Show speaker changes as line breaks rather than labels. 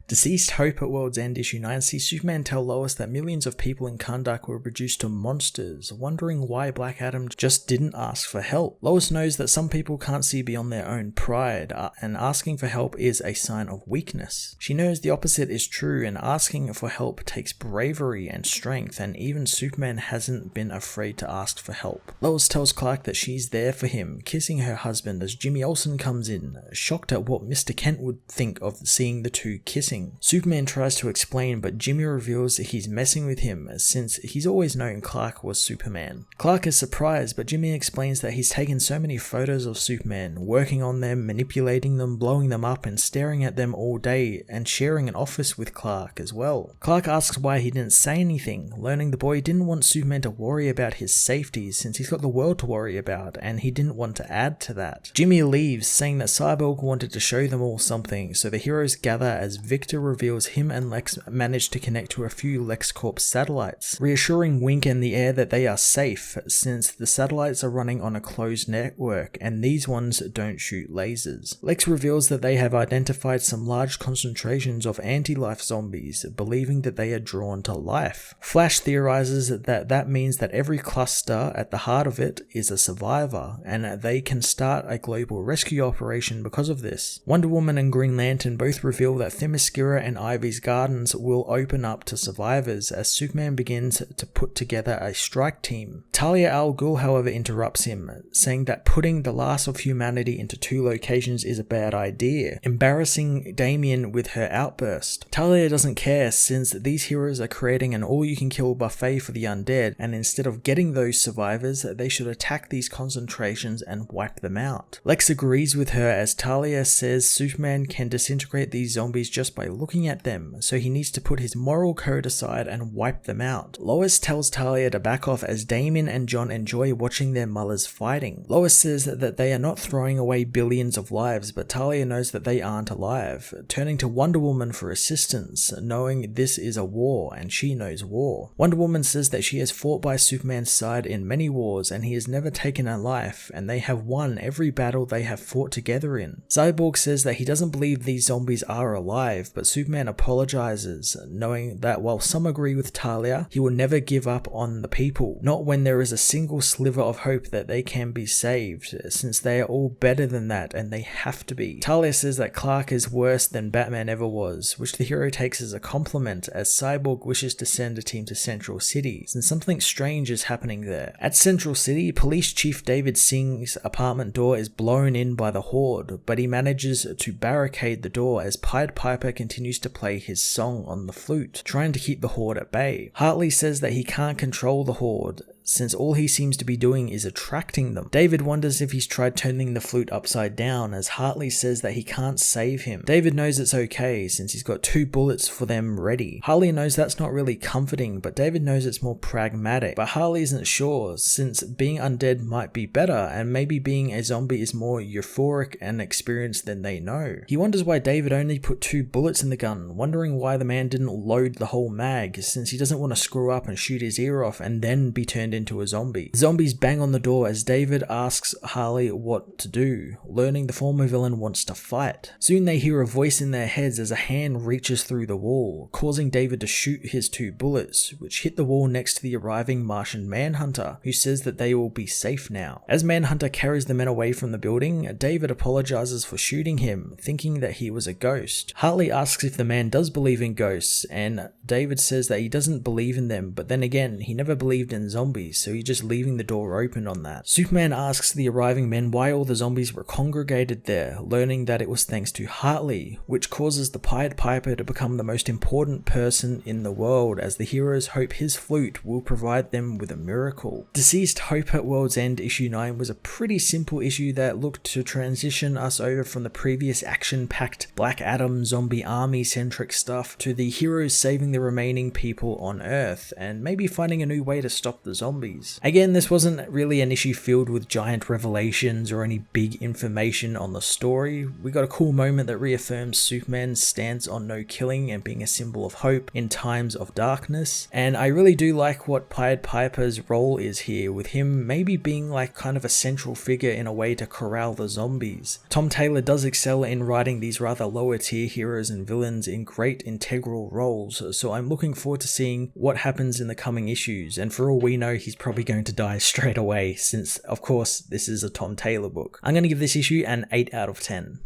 Deceased Hope at World's End issue 9 sees Superman tell Lois that millions of people in Kahndaq were reduced to monsters, wondering why Black Adam just didn't ask for help. Lois knows that some people can't see beyond their own pride, and asking for help is a sign of weakness. She knows the opposite is true, and asking for help takes bravery and strength, and even Superman hasn't been afraid to ask for help. Lois tells Clark that she's there for him, kissing her husband as Jimmy Olsen comes in, shocked at what Mr. Kent would think of seeing the two kissing. Superman tries to explain, but Jimmy reveals that he's messing with him since he's always known Clark was Superman. Clark is surprised, but Jimmy explains that he's taken so many photos of Superman, working on them, manipulating them, blowing them up, and staring at them all day, and sharing an office with Clark as well. Clark asks why he didn't say anything, learning the boy didn't want Superman to worry about his safety since he's got the world to worry about, and he didn't want to add to that. Jimmy leaves, saying that Cyborg wanted to show them all something, so the heroes gather as Victor reveals him and Lex managed to connect to a few LexCorp satellites, reassuring Wink and the Air that they are safe since the satellites are running on a closed network and these ones don't shoot lasers. Lex reveals that they have identified some large concentrations of anti-life zombies, believing that they are drawn to life. Flash theorizes that that means that every cluster at the heart of it is a survivor, and they can start a global rescue operation because of this. Wonder Woman and Green Lantern both reveal that Themyscira and Ivy's gardens will open up to survivors as Superman begins to put together a strike team. Talia al Ghul, however, interrupts him, saying that putting the last of humanity into two locations is a bad idea, embarrassing Damian with her outburst. Talia doesn't care since these heroes are creating an all-you-can-kill buffet for the undead, and instead of getting those survivors, they should attack these concentrations and wipe them out. Lex agrees with her as Talia says Superman can disintegrate these zombies just by looking at them, so he needs to put his moral code aside and wipe them out. Lois tells Talia to back off as Damien and John enjoy watching their mothers fighting. Lois says that they are not throwing away billions of lives, but Talia knows that they aren't alive, turning to Wonder Woman for assistance, knowing this is a war and she knows war. Wonder Woman says that she has fought by Superman's side in many wars and he has never taken a life, and they have won every battle they have fought together in. Cyborg says that he doesn't believe these zombies are alive, but Superman apologizes, knowing that while some agree with Talia, he will never give up on the people, not when there is a single sliver of hope that they can be saved, since they are all better than that and they have to be. Talia says that Clark is worse than Batman ever was, which the hero takes as a compliment as Cyborg wishes to send a team to Central City, since something strange is happening there. At Central City, Police Chief David Singh's apartment door is blown in by the Horde, but he manages to barricade the door as Pied Piper continues to play his song on the flute, trying to keep the Horde at bay. Hartley says that he can't control the Horde, since all he seems to be doing is attracting them. David wonders if he's tried turning the flute upside down, as Hartley says that he can't save him. David knows it's okay, since he's got 2 bullets for them ready. Hartley knows that's not really comforting, but David knows it's more pragmatic. But Hartley isn't sure, since being undead might be better, and maybe being a zombie is more euphoric and experienced than they know. He wonders why David only put 2 bullets in the gun, wondering why the man didn't load the whole mag, since he doesn't want to screw up and shoot his ear off and then be turned into a zombie. Zombies bang on the door as David asks Harley what to do, learning the former villain wants to fight. Soon they hear a voice in their heads as a hand reaches through the wall, causing David to shoot his 2 bullets, which hit the wall next to the arriving Martian Manhunter, who says that they will be safe now. As Manhunter carries the men away from the building, David apologizes for shooting him, thinking that he was a ghost. Hartley asks if the man does believe in ghosts, and David says that he doesn't believe in them, but then again, he never believed in zombies, so he's just leaving the door open on that. Superman asks the arriving men why all the zombies were congregated there, learning that it was thanks to Hartley, which causes the Pied Piper to become the most important person in the world, as the heroes hope his flute will provide them with a miracle. Deceased Hope at World's End issue 9 was a pretty simple issue that looked to transition us over from the previous action-packed Black Adam zombie army-centric stuff to the heroes saving the remaining people on Earth, and maybe finding a new way to stop the zombies. zombies. Again, this wasn't really an issue filled with giant revelations or any big information on the story. We got a cool moment that reaffirms Superman's stance on no killing and being a symbol of hope in times of darkness. And I really do like what Pied Piper's role is here, with him maybe being like kind of a central figure in a way to corral the zombies. Tom Taylor does excel in writing these rather lower tier heroes and villains in great integral roles, so I'm looking forward to seeing what happens in the coming issues, and for all we know he's probably going to die straight away since of course this is a Tom Taylor book. I'm going to give this issue an 8 out of 10.